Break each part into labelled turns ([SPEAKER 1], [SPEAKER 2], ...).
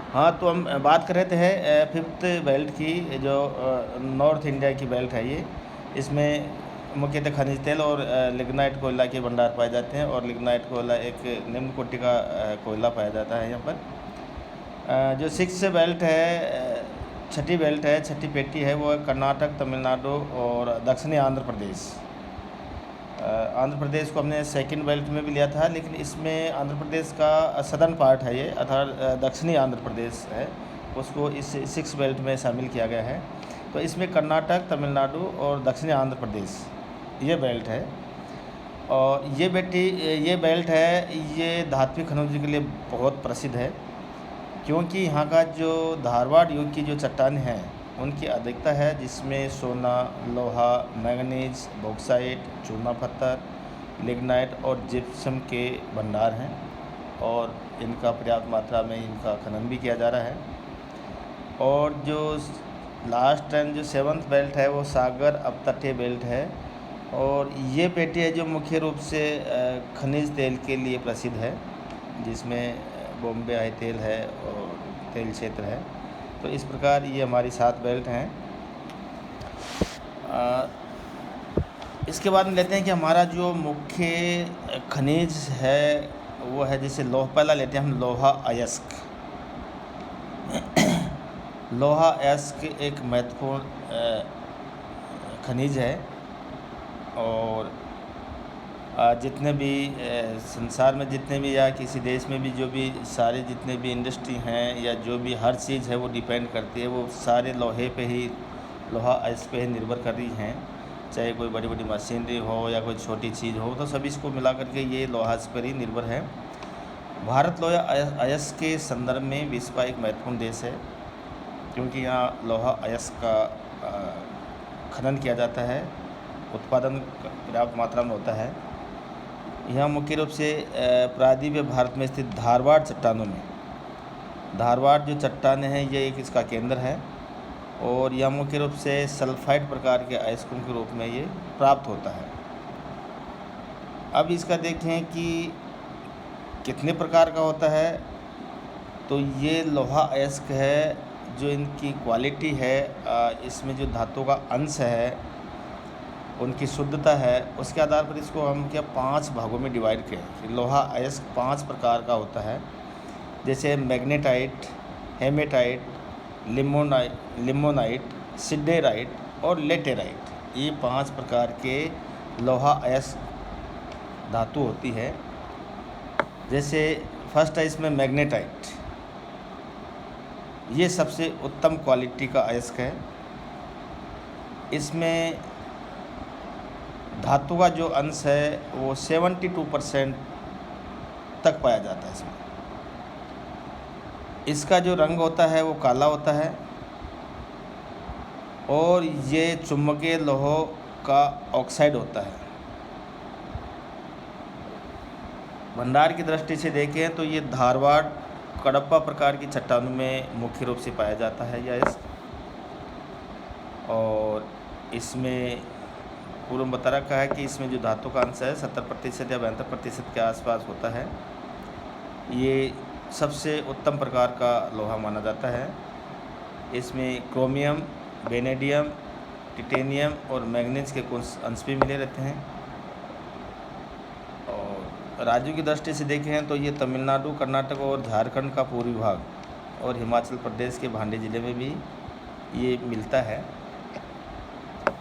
[SPEAKER 1] हाँ, तो हम बात कर रहे थे फिफ्थ बेल्ट की, जो नॉर्थ इंडिया की बेल्ट है ये। इसमें मुख्यतः खनिज तेल और लिग्नाइट कोयला के भंडार पाए जाते हैं, और लिग्नाइट कोयला एक निम्न कोटि का कोयला पाया जाता है यहाँ पर। जो सिक्स बेल्ट है, छठी बेल्ट है, छठी पेटी है, वो कर्नाटक, तमिलनाडु और दक्षिणी आंध्र प्रदेश। आंध्र प्रदेश को हमने सेकंड बेल्ट में भी लिया था, लेकिन इसमें आंध्र प्रदेश का सदर्न पार्ट है ये, अर्थात दक्षिणी आंध्र प्रदेश है, उसको इस सिक्स बेल्ट में शामिल किया गया है। तो इसमें कर्नाटक, तमिलनाडु और दक्षिणी आंध्र प्रदेश ये बेल्ट है। और ये बेल्ट है, ये धात्विक खनिजों के लिए बहुत प्रसिद्ध है, क्योंकि यहाँ का जो धारवाड़ युग की जो चट्टानें हैं उनकी अधिकता है, जिसमें सोना, लोहा, मैंगनीज, बॉक्साइट, चूना पत्थर, लिग्नाइट और जिप्सम के भंडार हैं, और इनका पर्याप्त मात्रा में इनका खनन भी किया जा रहा है। और जो लास्ट एंड जो सेवन्थ बेल्ट है वो सागर अपतटीय बेल्ट है, और ये पेटी है जो मुख्य रूप से खनिज तेल के लिए प्रसिद्ध है, जिसमें बॉम्बे आई तेल है और तेल क्षेत्र है। तो इस प्रकार ये हमारी 7 बेल्ट हैं। इसके बाद में लेते हैं कि हमारा जो मुख्य खनिज है वो है, जैसे पहला लेते हैं हम लोहा अयस्क। लोहा अयस्क एक महत्वपूर्ण खनिज है, और जितने भी संसार में जितने भी या किसी देश में भी जो भी सारे जितने भी इंडस्ट्री हैं या जो भी हर चीज़ है वो डिपेंड करती है, वो सारे लोहे पे ही, लोहा अयस्क पे ही निर्भर कर रही हैं। चाहे कोई बड़ी बड़ी मशीनरी हो या कोई छोटी चीज़ हो, तो सभी इसको मिला करके ये लोहा अयस्क पर ही निर्भर है। भारत लोहा अयस्क के संदर्भ में विश्व का एक महत्वपूर्ण देश है, क्योंकि यहाँ लोहा अयस्क का खनन किया जाता है, उत्पादन पर्याप्त मात्रा में होता है। यहाँ मुख्य रूप से प्रायद्वीपीय भारत में स्थित धारवाड़ चट्टानों में, धारवाड़ जो चट्टानें हैं ये एक इसका केंद्र है, और यह मुख्य रूप से सल्फाइड प्रकार के अयस्कों के रूप में ये प्राप्त होता है। अब इसका देखें कि कितने प्रकार का होता है, तो ये लोहा अयस्क है, जो इनकी क्वालिटी है, इसमें जो धातु का अंश है, उनकी शुद्धता है, उसके आधार पर इसको हम 5 भागों में डिवाइड करें। लोहा अयस्क 5 प्रकार का होता है, जैसे मैग्नेटाइट, हेमेटाइट, लिमोनाइट, सिडेराइट और लेटेराइट। ये 5 प्रकार के लोहा अयस्क धातु होती है। जैसे फर्स्ट है इसमें मैग्नेटाइट, ये सबसे उत्तम क्वालिटी का अयस्क है। इसमें धातु का जो अंश है वो 72% तक पाया जाता है इसमें। इसका जो रंग होता है वो काला होता है, और ये चुंबकीय लोहों का ऑक्साइड होता है। भंडार की दृष्टि से देखें तो ये धारवाड़, कडप्पा प्रकार की चट्टानों में मुख्य रूप से पाया जाता है यह अयस्क। और इसमें पूर्व में बता रखा है कि इसमें जो धातु का अंश है 70% या 72% के आसपास होता है। ये सबसे उत्तम प्रकार का लोहा माना जाता है। इसमें क्रोमियम, वेनेडियम, टिटेनियम और मैग्नीज के कुछ अंश भी मिले रहते हैं। और राज्यों की दृष्टि से देखें तो ये तमिलनाडु, कर्नाटक और झारखंड का पूर्वी भाग और हिमाचल प्रदेश के भांडी ज़िले में भी ये मिलता है।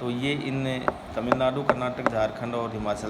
[SPEAKER 1] तो ये इन तमिलनाडु, कर्नाटक, झारखंड और हिमाचल